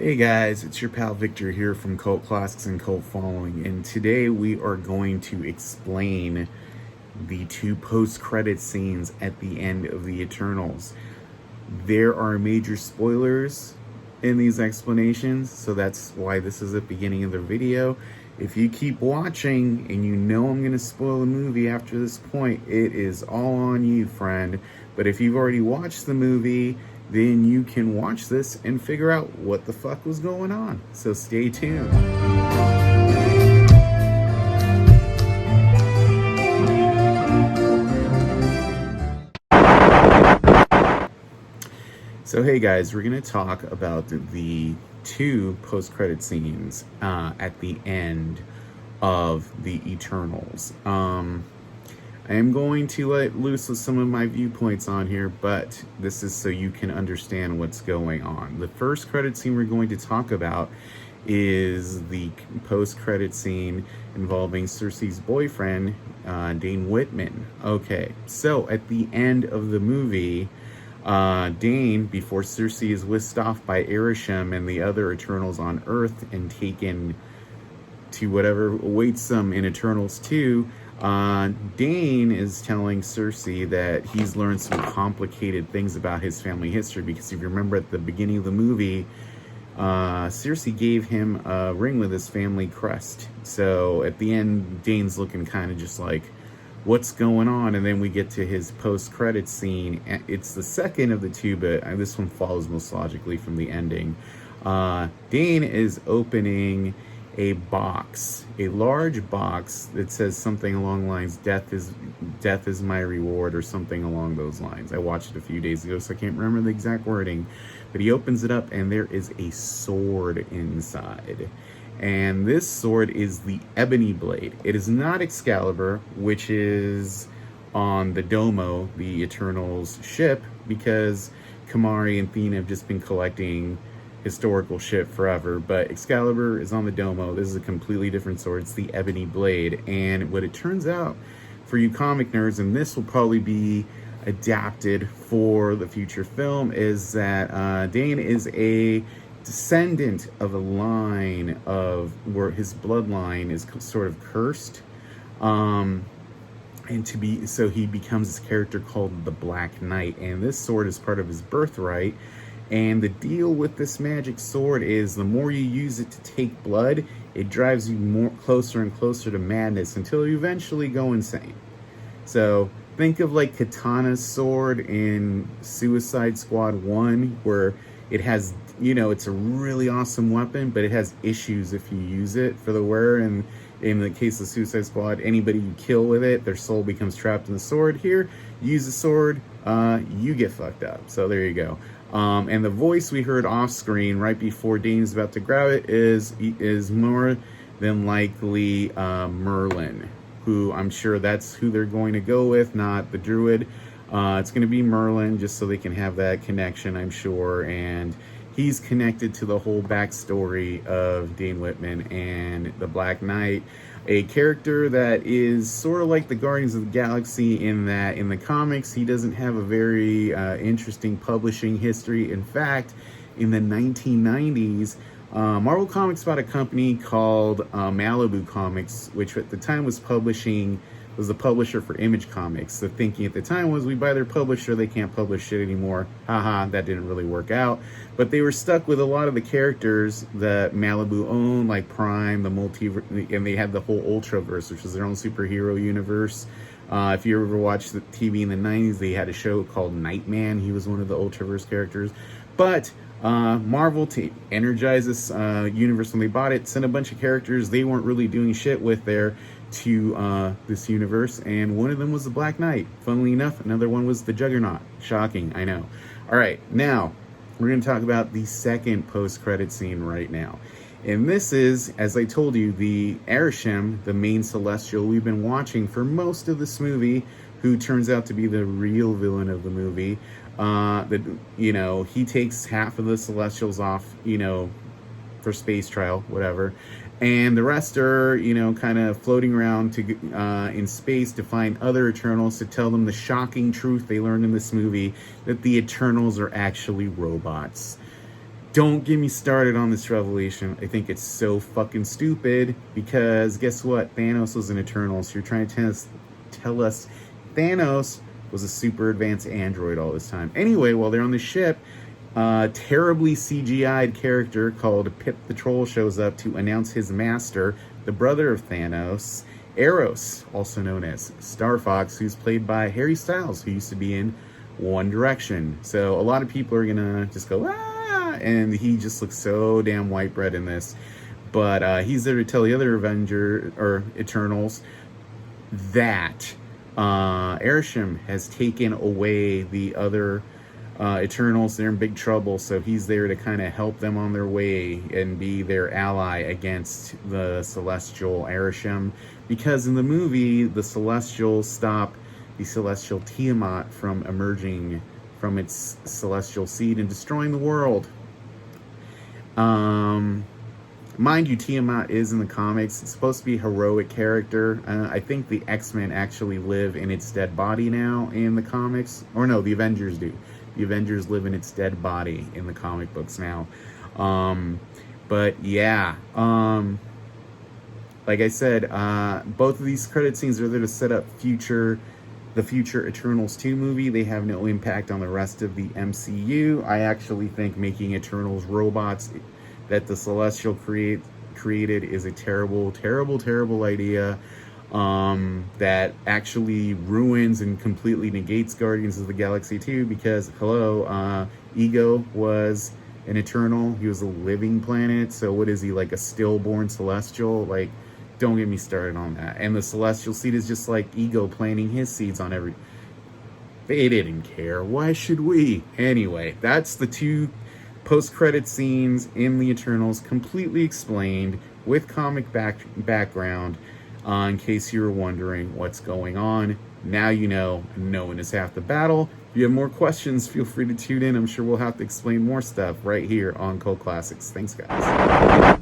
Hey guys, it's your pal Victor here from Cult Classics and Cult Following, and today we are going to explain the two post-credit scenes at the end of the Eternals. There are major spoilers in these explanations, so that's why this is the beginning of the video. If you keep watching and you know I'm going to spoil the movie after this point, it is all on you, friend. But if you've already watched the movie, then you can watch this and figure out what the fuck was going on. So stay tuned. So hey guys, we're going to talk about the two post-credit scenes at the end of the Eternals. I am going to let loose with some of my viewpoints on here, but this is so you can understand what's going on. The first credit scene we're going to talk about is the post-credit scene involving Cersei's boyfriend, Dane Whitman. Okay, so at the end of the movie, Dane, before Cersei is whisked off by Arishem and the other Eternals on Earth and taken to whatever awaits them in Eternals 2, Dane is telling Cersei that he's learned some complicated things about his family history, because if you remember at the beginning of the movie, Cersei gave him a ring with his family crest. So at the end, Dane's looking kind of just like, what's going on? And then we get to his post-credit scene. It's the second of the two, but this one follows most logically from the ending. Dane is opening a box, a large box that says something along the lines, death is my reward, or something along those lines. I watched it a few days ago, so I can't remember the exact wording, but he opens it up and there is a sword inside. And this sword is the Ebony Blade. It is not Excalibur, which is on the Domo, the Eternals ship, because Kamari and Thena have just been collecting historical shit forever. But Excalibur is on the Domo. This is a completely different sword. It's the Ebony Blade. And what it turns out, for you comic nerds, and this will probably be adapted for the future film, is that Dane is a descendant of a line of where his bloodline is sort of cursed, and so he becomes this character called the Black Knight, and this sword is part of his birthright. And the deal with this magic sword is the more you use it to take blood, it drives you more closer and closer to madness until you eventually go insane. So think of like Katana's sword in Suicide Squad 1, where it has, it's a really awesome weapon, but it has issues if you use it for the wearer. And in the case of Suicide Squad, anybody you kill with it, their soul becomes trapped in the sword. Here, use the sword, you get fucked up. So there you go. And the voice we heard off screen right before Dane's about to grab it is more than likely Merlin, who I'm sure that's who they're going to go with, not the druid. It's going to be Merlin, just so they can have that connection, I'm sure. And he's connected to the whole backstory of Dane Whitman and the Black Knight, a character that is sort of like the Guardians of the Galaxy in that in the comics he doesn't have a very interesting publishing history. In fact, in the 1990s, Marvel Comics bought a company called Malibu Comics, which at the time was the publisher for Image Comics. The thinking at the time was, we buy their publisher, they can't publish shit anymore. Haha, that didn't really work out. But they were stuck with a lot of the characters that Malibu owned, like Prime, the and they had the whole Ultraverse, which was their own superhero universe. If you ever watched the TV in the 90s, they had a show called Nightman. He was one of the Ultraverse characters. But Marvel, to energize this universe when they bought it, sent a bunch of characters they weren't really doing shit with there to this universe, and one of them was the Black Knight. Funnily enough, another one was the Juggernaut. Shocking, I know. All right, now we're going to talk about the second post-credit scene right now. And this is, as I told you, the Arishem, the main Celestial we've been watching for most of this movie, who turns out to be the real villain of the movie. He takes half of the Celestials off, for space trial, whatever. And the rest are, kind of floating around in space to find other Eternals, to tell them the shocking truth they learned in this movie, that the Eternals are actually robots. don't get me started on this revelation. I think it's so fucking stupid because guess what? Thanos was an Eternal. So you're trying to tell us Thanos was a super advanced android all this time. Anyway, while they're on the ship, a terribly CGI'd character called Pip the Troll shows up to announce his master, the brother of Thanos, Eros, also known as Star Fox, who's played by Harry Styles, who used to be in One Direction. So a lot of people are gonna just go, ah, and he just looks so damn white bread in this. But he's there to tell the other Eternals that Arishem has taken away the other Eternals. They're in big trouble, so he's there to kind of help them on their way and be their ally against the Celestial Arishem. Because in the movie, the Celestials stop the Celestial Tiamat from emerging from its celestial seed and destroying the world. Mind you, Tiamat is in the comics. It's supposed to be a heroic character. I think the X-Men actually live in its dead body now in the comics. Or no, the Avengers do. The Avengers live in its dead body in the comic books now. But yeah, like I said, both of these credit scenes are there to set up the future Eternals 2 movie. They have no impact on the rest of the MCU. I actually think making Eternals robots that the Celestial created is a terrible, terrible, terrible idea. That actually ruins and completely negates Guardians of the Galaxy 2 because, hello, Ego was an Eternal. He was a living planet. So what is he, like a stillborn Celestial? Like, don't get me started on that. And the Celestial seed is just like Ego planting his seeds on every... They didn't care. Why should we? Anyway, that's the two post-credit scenes in the Eternals, completely explained with comic background. In case you were wondering what's going on, now you know. Knowing is half the battle. If you have more questions, feel free to tune in. I'm sure we'll have to explain more stuff right here on Cult Classics. Thanks, guys.